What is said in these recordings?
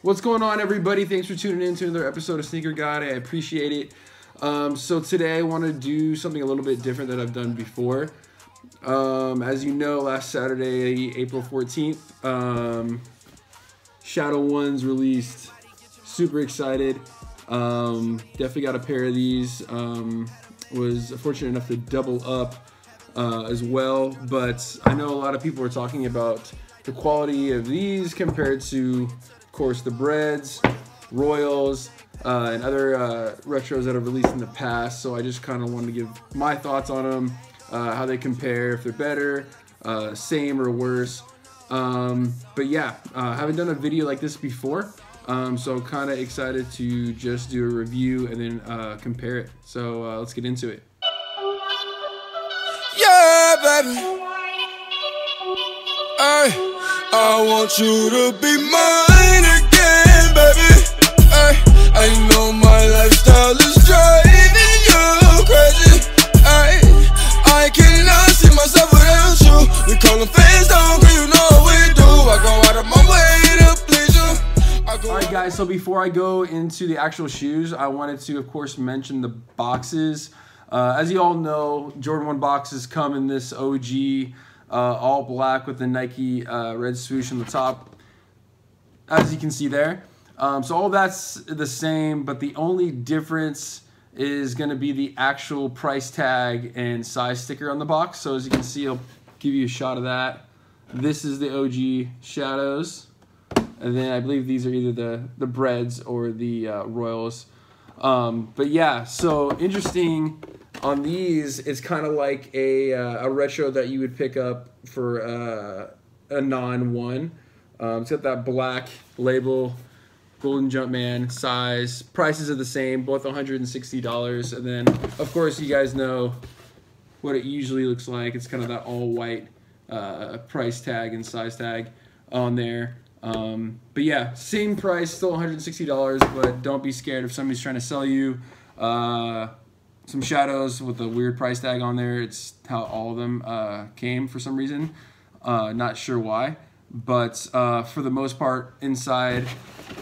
What's going on, everybody? Thanks for tuning in to another episode of Sneaker Guide. I appreciate it. So today I want to do something a little bit different than I've done before. As you know, last Saturday, April 14th, Shadow Ones released. Super excited. Definitely got a pair of these. Was fortunate enough to double up as well. But I know a lot of people are talking about the quality of these compared to, of course, the Breads, Royals, and other retros that have released in the past. So I just kind of wanted to give my thoughts on them, how they compare, if they're better, same or worse. But yeah, I haven't done a video like this before, so I'm kind of excited to just do a review and then compare it. So let's get into it. Yeah, baby. Ay, I want you to be mine again, baby. Ay, I know my lifestyle is driving you crazy. Ay, I cannot see myself without you. We call them fans, don't agree, you know what we do. I go out of my way to please you. Alright guys, so before I go into the actual shoes, I wanted to, of course, mention the boxes. As you all know, Jordan 1 boxes come in this OG all black with the Nike red swoosh on the top, as you can see there. So all that's the same, but the only difference is going to be the actual price tag and size sticker on the box. So as you can see, I'll give you a shot of that. This is the OG Shadows, and then I believe these are either the Breads or the Royals. But yeah, so interesting. On these, it's kind of like a retro that you would pick up for a non-one. It's got that black label, Golden Jumpman size. Prices are the same, both $160. And then, of course, you guys know what it usually looks like. It's kind of that all-white price tag and size tag on there. But yeah, same price, still $160, but don't be scared if somebody's trying to sell you some Shadows with a weird price tag on there. It's how all of them came for some reason. Not sure why, but for the most part, inside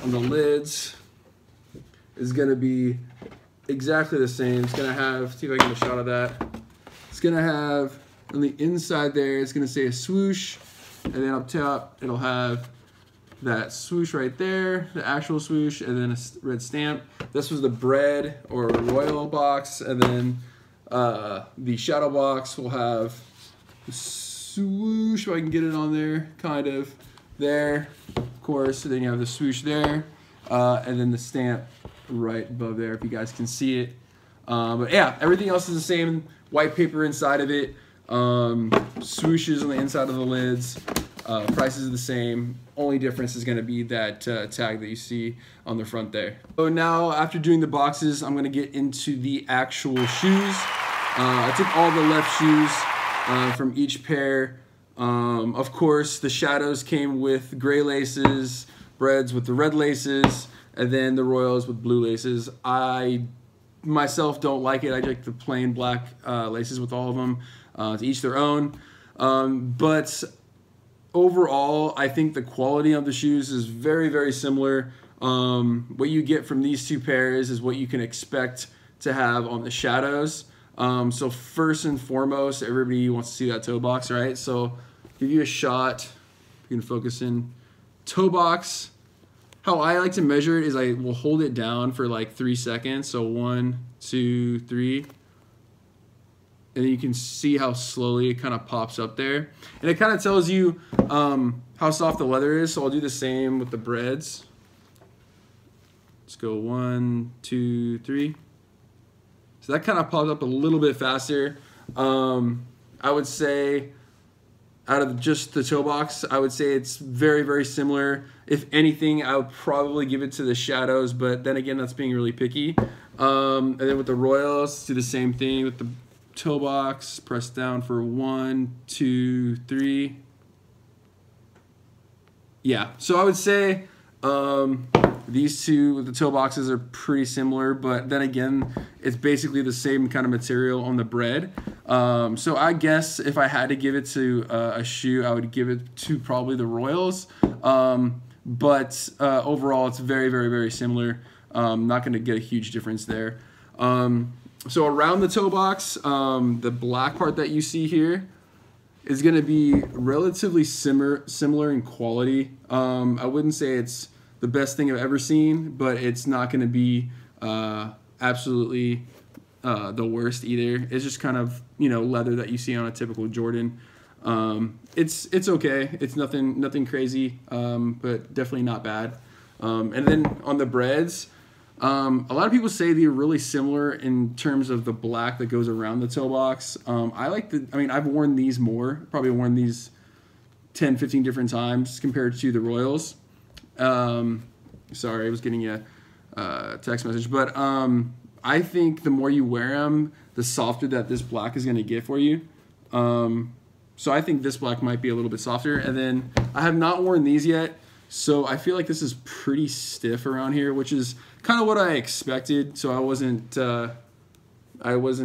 on the lids is going to be exactly the same. It's going to have, see if I can get a shot of that. It's going to have on the inside there, it's going to say a swoosh, and then up top it'll have that swoosh right there, the actual swoosh, and then a red stamp. This was the Bread or Royal box, and then the Shadow box will have the swoosh, if I can get it on there, kind of there, of course. And then you have the swoosh there, and then the stamp right above there, if you guys can see it. But yeah, everything else is the same. White paper inside of it, swooshes on the inside of the lids. Prices are the same. Only difference is going to be that tag that you see on the front there. So now, after doing the boxes, I'm going to get into the actual shoes. I took all the left shoes from each pair. Of course, the Shadows came with gray laces, Breads with the red laces, and then the Royals with blue laces. I myself don't like it. I like the plain black laces with all of them. To each their own. But overall, I think the quality of the shoes is very, very similar. What you get from these two pairs is what you can expect to have on the Shadows. So first and foremost, everybody wants to see that toe box, right? So give you a shot. You can focus in toe box. How I like to measure it is I will hold it down for like 3 seconds. So 1, 2, 3. And then you can see how slowly it kind of pops up there. And it kind of tells you how soft the leather is. So I'll do the same with the Breads. Let's go 1, 2, 3. So that kind of pops up a little bit faster. I would say out of just the toe box, I would say it's very, very similar. If anything, I would probably give it to the Shadows, but then again, that's being really picky. And then with the Royals, do the same thing with the toe box. Press down for 1, 2, 3. Yeah, so I would say these two with the toe boxes are pretty similar, but then again, it's basically the same kind of material on the Bread. So I guess if I had to give it to a shoe, I would give it to probably the Royals. but overall it's very, very, very similar. Not going to get a huge difference there. So around the toe box, the black part that you see here is going to be relatively similar in quality. I wouldn't say it's the best thing I've ever seen, but it's not going to be absolutely the worst either. It's just kind of, you know, leather that you see on a typical Jordan. It's okay. It's nothing crazy, but definitely not bad. And then on the breads, a lot of people say they're really similar in terms of the black that goes around the toe box. I've worn these more, probably worn these 10, 15 different times compared to the Royals. Sorry, I was getting a text message, but I think the more you wear them, the softer that this black is going to get for you. So I think this black might be a little bit softer. And then I have not worn these yet, so I feel like this is pretty stiff around here, which is kind of what I expected. So I wasn't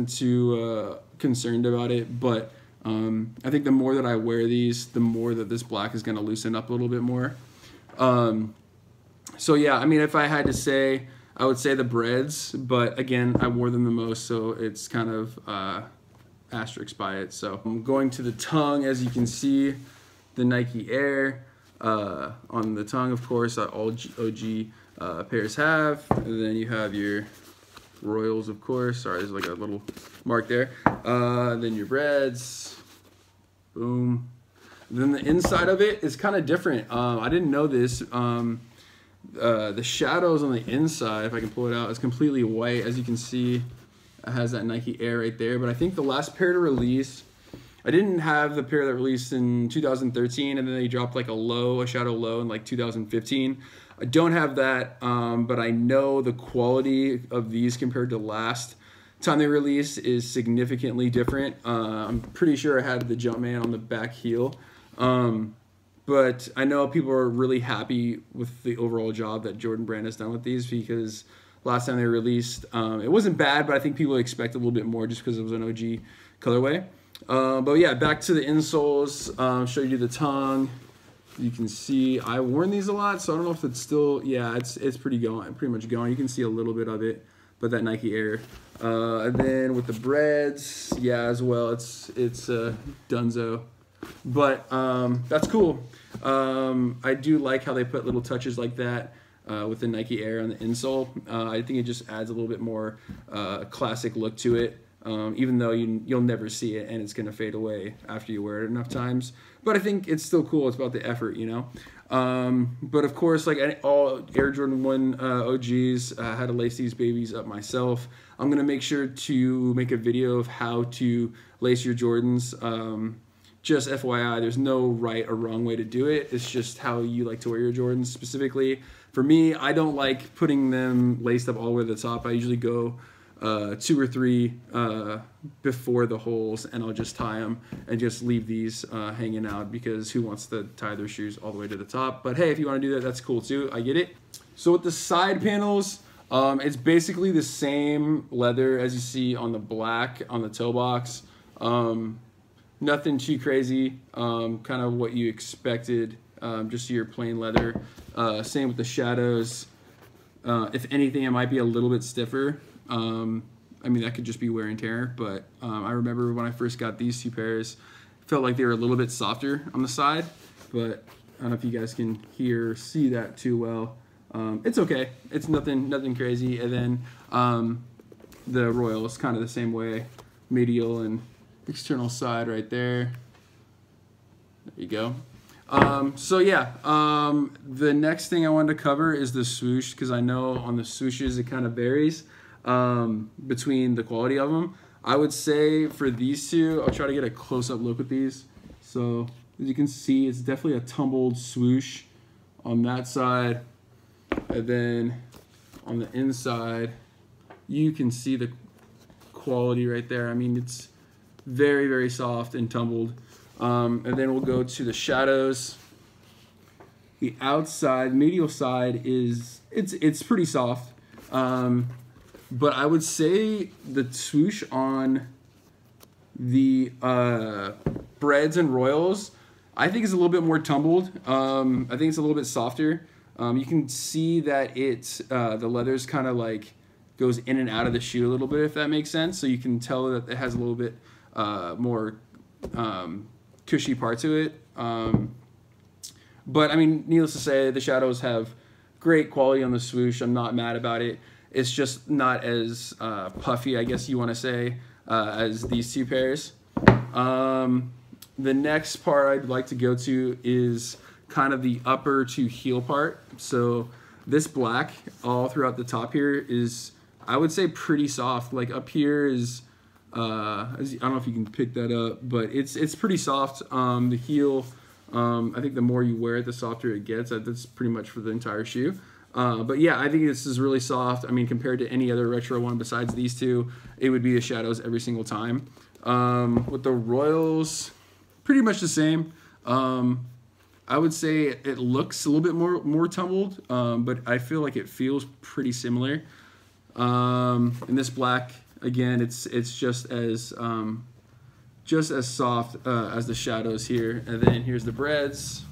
too concerned about it. But I think the more that I wear these, the more that this black is going to loosen up a little bit more. So yeah, I mean, if I had to say, I would say the breads, but again, I wore them the most, so it's kind of asterisk by it. So I'm going to the tongue. As you can see, the Nike Air on the tongue, of course, all OG pairs have. And then you have your Royals, of course. Sorry, there's like a little mark there. Then your breads. Boom. Then the inside of it is kind of different. I didn't know this. The shadows on the inside, if I can pull it out, is completely white. As you can see, it has that Nike Air right there. But I think the last pair to release, I didn't have the pair that released in 2013, and then they dropped like a shadow low in like 2015. I don't have that, but I know the quality of these compared to last time they released is significantly different. I'm pretty sure I had the Jumpman on the back heel. But I know people are really happy with the overall job that Jordan Brand has done with these, because last time they released, it wasn't bad, but I think people expect a little bit more just because it was an OG colorway. But yeah, back to the insoles, show you the tongue. You can see I've worn these a lot, so I don't know if it's still, yeah, it's pretty much going. You can see a little bit of it, but that Nike Air. And then with the breads, yeah, as well, it's Dunzo. But that's cool. I do like how they put little touches like that with the Nike Air on the insole. I think it just adds a little bit more classic look to it, even though you'll never see it and it's going to fade away after you wear it enough times. But I think it's still cool. It's about the effort, you know. But of course, like all Air Jordan 1 OGs, I had to lace these babies up myself. I'm going to make sure to make a video of how to lace your Jordans. Just FYI, there's no right or wrong way to do it. It's just how you like to wear your Jordans specifically. For me, I don't like putting them laced up all the way to the top. I usually go 2 or 3 before the holes, and I'll just tie them and just leave these hanging out, because who wants to tie their shoes all the way to the top? But hey, if you want to do that, that's cool too. I get it. So with the side panels, it's basically the same leather as you see on the black on the toe box. Nothing too crazy, kind of what you expected, just your plain leather. Same with the shadows. If anything, it might be a little bit stiffer. I mean, that could just be wear and tear, but I remember when I first got these 2 pairs, felt like they were a little bit softer on the side, but I don't know if you guys can hear or see that too well. It's okay. It's nothing crazy. And then the Royal is kind of the same way, medial and external side right there. There you go. So yeah, the next thing I wanted to cover is the swoosh, because I know on the swooshes it kind of varies between the quality of them. I would say for these two, I'll try to get a close-up look with these. So as you can see, it's definitely a tumbled swoosh on that side, and then on the inside you can see the quality right there. I mean, it's very, very soft and tumbled. And then we'll go to the shadows. The outside, medial side is, it's pretty soft. But I would say the swoosh on the Breads and Royals, I think it's a little bit more tumbled. I think it's a little bit softer. You can see that the leather's kind of like goes in and out of the shoe a little bit, if that makes sense. So you can tell that it has a little bit more cushy part to it. But I mean, needless to say, the Shadows have great quality on the swoosh. I'm not mad about it. It's just not as puffy, I guess you want to say, as these two pairs. The next part I'd like to go to is kind of the upper to heel part. So this black all throughout the top here is, I would say, pretty soft. Like up here is, I don't know if you can pick that up, but it's pretty soft. The heel, I think the more you wear it, the softer it gets. That's pretty much for the entire shoe. But yeah, I think this is really soft. I mean, compared to any other retro one besides these two, it would be the Shadows every single time. With the Royals, pretty much the same. I would say it looks a little bit more tumbled, but I feel like it feels pretty similar. And this black, again, it's just as soft as the Shadows here. And then here's the Breads.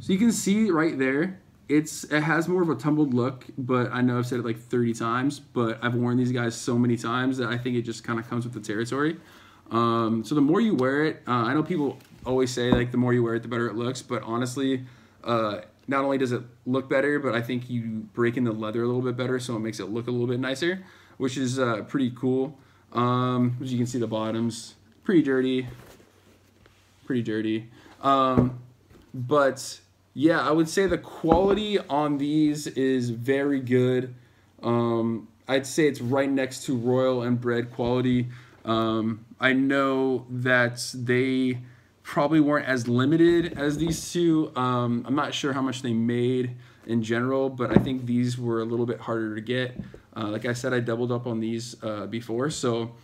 So you can see right there, it has more of a tumbled look, but I know I've said it like 30 times, but I've worn these guys so many times that I think it just kind of comes with the territory. So the more you wear it, I know people always say like the more you wear it, the better it looks, but honestly, not only does it look better, but I think you break in the leather a little bit better, so it makes it look a little bit nicer, which is pretty cool. As you can see, the bottoms, pretty dirty. But yeah, I would say the quality on these is very good. I'd say it's right next to Royal and Bread quality. I know that they probably weren't as limited as these two. I'm not sure how much they made in general, but I think these were a little bit harder to get. Like I said, I doubled up on these before, so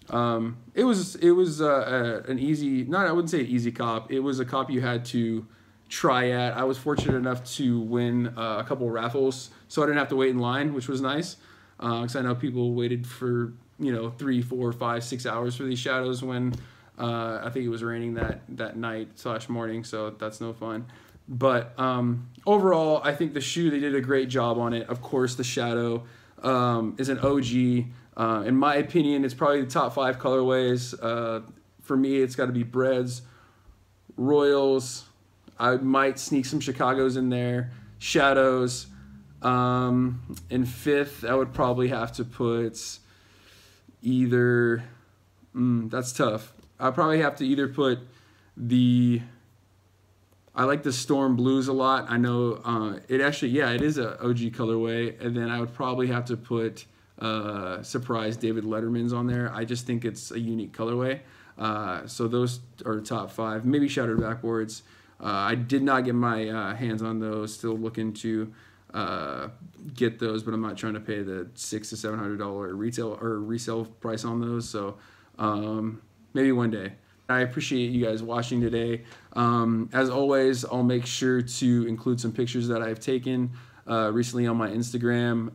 it was an easy, I wouldn't say an easy cop. It was a cop you had to try at. I was fortunate enough to win a couple of raffles, so I didn't have to wait in line, which was nice. Because I know people waited for 3, 4, 5, 6 hours for these Shadows when I think it was raining that night/morning, so that's no fun. But overall, I think the shoe, they did a great job on it. Of course, the Shadow is an OG. In my opinion, it's probably the top 5 colorways. For me, it's got to be Breads, Royals. I might sneak some Chicagos in there, Shadows. In 5th, I would probably have to put either, that's tough. I'd probably have to either put I like the Storm Blues a lot. I know it actually, yeah, it is a OG colorway. And then I would probably have to put Surprise David Letterman's on there. I just think it's a unique colorway. So those are the top 5. Maybe Shattered Backboards. I did not get my hands on those. Still looking to get those, but I'm not trying to pay the $600 to $700 retail or resale price on those. So maybe one day. I appreciate you guys watching today. As always, I'll make sure to include some pictures that I've taken recently on my Instagram.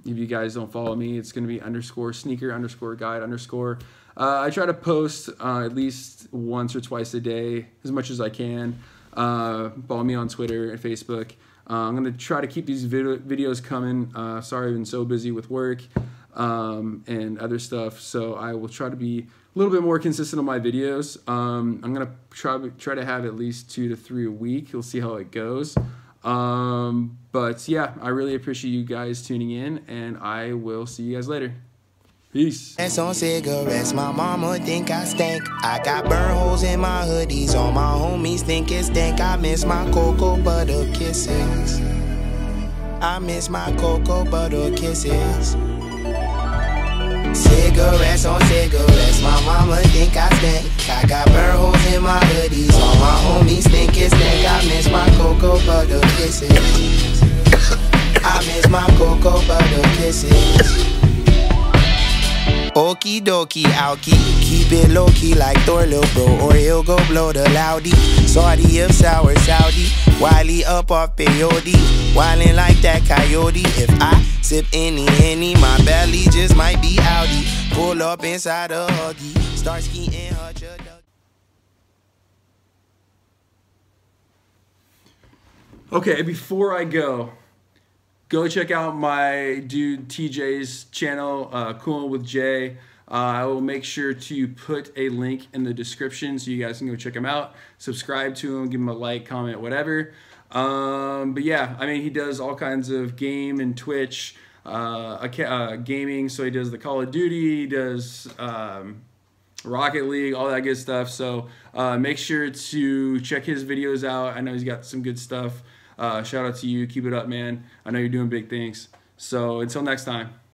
If you guys don't follow me, it's going to be _sneaker_guide_. I try to post at least once or twice a day, as much as I can. Follow me on Twitter and Facebook. I'm going to try to keep these videos coming. Sorry, I've been so busy with work and other stuff, so I will try to be a little bit more consistent on my videos. I'm going to try to have at least 2 to 3 a week. We'll see how it goes. But yeah, I really appreciate you guys tuning in, and I will see you guys later. Peace. That's on cigarettes, my mama think I stink. I got burn holes in my hoodies, all my homies think it stink. I miss my cocoa butter kisses. I miss my cocoa butter kisses. Cigarettes on cigarettes, my mama think I stink. I got burn holes in my hoodies, all my homies think it stink. I miss my cocoa butter kisses. I miss my cocoa butter kisses. Okie dokie, alky, keep it low key like Thor, lil' bro, or he'll go blow the loudy. Saudi of sour Saudi, Wiley up off peyote, wildin' like that coyote. If I sip any, my belly just might be outy. Pull up inside a Huggy, start skiing her. Okay, before I go check out my dude TJ's channel, Coolin' with Jay. I will make sure to put a link in the description so you guys can go check him out. Subscribe to him, give him a like, comment, whatever. But yeah, I mean, he does all kinds of game and Twitch gaming. So he does the Call of Duty, he does Rocket League, all that good stuff. So make sure to check his videos out. I know he's got some good stuff. Shout out to you. Keep it up, man. I know you're doing big things. So until next time.